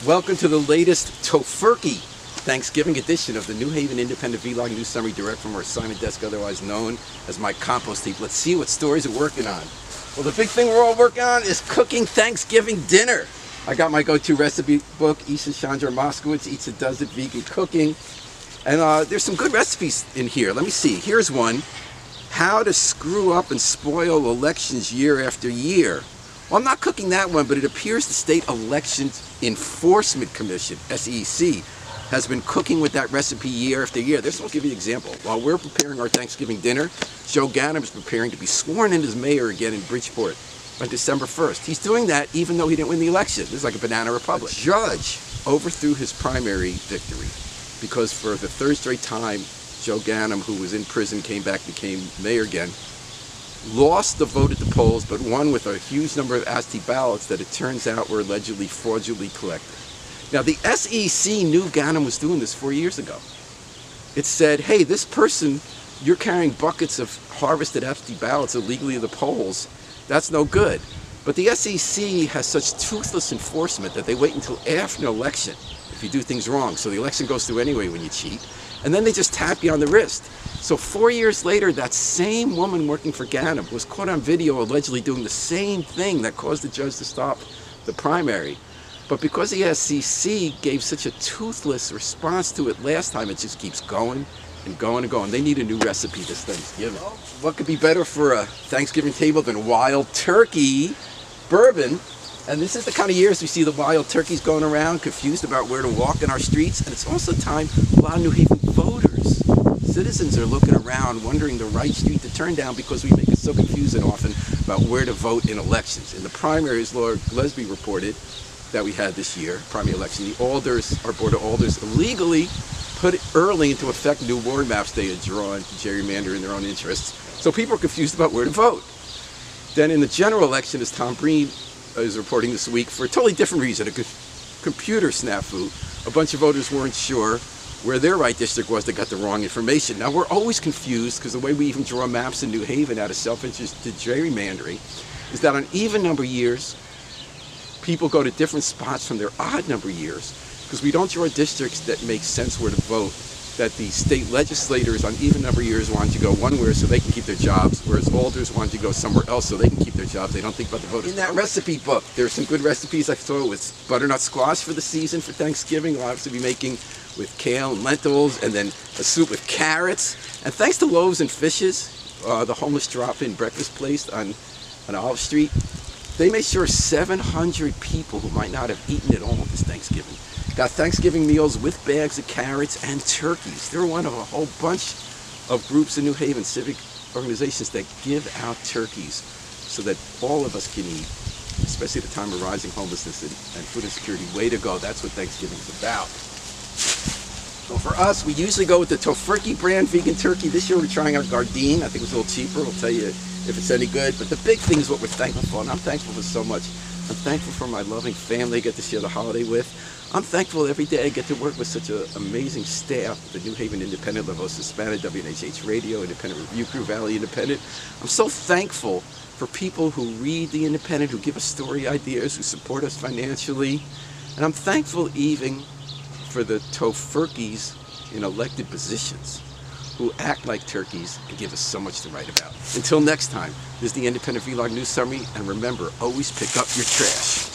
Welcome to the latest Tofurkey Thanksgiving edition of the New Haven Independent Vlog News Summary, direct from our assignment desk, otherwise known as my compost heap. Let's see what stories we're working on. Well, the big thing we're all working on is cooking Thanksgiving dinner. I got my go-to recipe book, Isha Chandra Moskowitz Eats It Does It Vegan Cooking. And there's some good recipes in here. Let me see. Here's one. How to screw up and spoil elections year after year. Well, I'm not cooking that one, but it appears the State Elections Enforcement Commission, SEC, has been cooking with that recipe year after year. This will give you an example. While we're preparing our Thanksgiving dinner, Joe Ganim is preparing to be sworn in as mayor again in Bridgeport on December 1st. He's doing that even though he didn't win the election. This is like a banana republic. A judge overthrew his primary victory because for the third straight time, Joe Ganim, who was in prison, came back, became mayor again, lost the vote at the polls, but won with a huge number of absentee ballots that it turns out were allegedly fraudulently collected. Now, the SEC knew Ganim was doing this 4 years ago. It said, hey, this person, you're carrying buckets of harvested absentee ballots illegally to the polls. That's no good. But the SEC has such toothless enforcement that they wait until after an election if you do things wrong. So the election goes through anyway when you cheat. And then they just tap you on the wrist. So 4 years later, that same woman working for Ganim was caught on video allegedly doing the same thing that caused the judge to stop the primary. But because the SEC gave such a toothless response to it last time, it just keeps going and going and going. They need a new recipe this Thanksgiving. Well, what could be better for a Thanksgiving table than wild turkey bourbon? And this is the kind of years we see the wild turkeys going around, confused about where to walk in our streets. And it's also time a lot of New Haven voters, citizens are looking around, wondering the right street to turn down because we make it so confusing often about where to vote in elections. In the primaries, Laura Gillespie reported that we had this year, primary election, the alders, our board of alders, illegally put early into effect new ward maps they had drawn to gerrymander in their own interests. So people are confused about where to vote. Then in the general election, as Tom Breen is reporting this week, for a totally different reason, a computer snafu, a bunch of voters weren't sure where their right district was. They got the wrong information. Now we're always confused because the way we even draw maps in New Haven out of self-interested gerrymandering is that on even number years, people go to different spots from their odd number years because we don't draw districts that make sense where to vote, that the state legislators on even number years want to go one way so they can keep their jobs, whereas alders want to go somewhere else so they can keep their jobs. They don't think about the voters. In that recipe book, there's some good recipes I saw with butternut squash for the season for Thanksgiving. We'll obviously be making with kale and lentils, and then a soup with carrots. And thanks to Loaves and Fishes, the homeless drop-in breakfast place on Olive Street, they made sure 700 people who might not have eaten at all this Thanksgiving got Thanksgiving meals with bags of carrots and turkeys. They're one of a whole bunch of groups in New Haven, civic organizations that give out turkeys so that all of us can eat, especially at the time of rising homelessness and food insecurity. Way to go. That's what Thanksgiving's about. So for us, we usually go with the Tofurkey brand vegan turkey. This year we're trying out Gardein. I think it was a little cheaper. We'll tell you if it's any good. But the big thing is what we're thankful for, and I'm thankful for so much. I'm thankful for my loving family I get to share the holiday with. I'm thankful every day I get to work with such an amazing staff, the New Haven Independent, La Voz Hispana, WNHH Radio, Independent Review Crew, Valley Independent. I'm so thankful for people who read the Independent, who give us story ideas, who support us financially. And I'm thankful even for the Tofurkeys in elected positions who act like turkeys and give us so much to write about. Until next time, this is the Independent Vlog News Summary, and remember, always pick up your trash.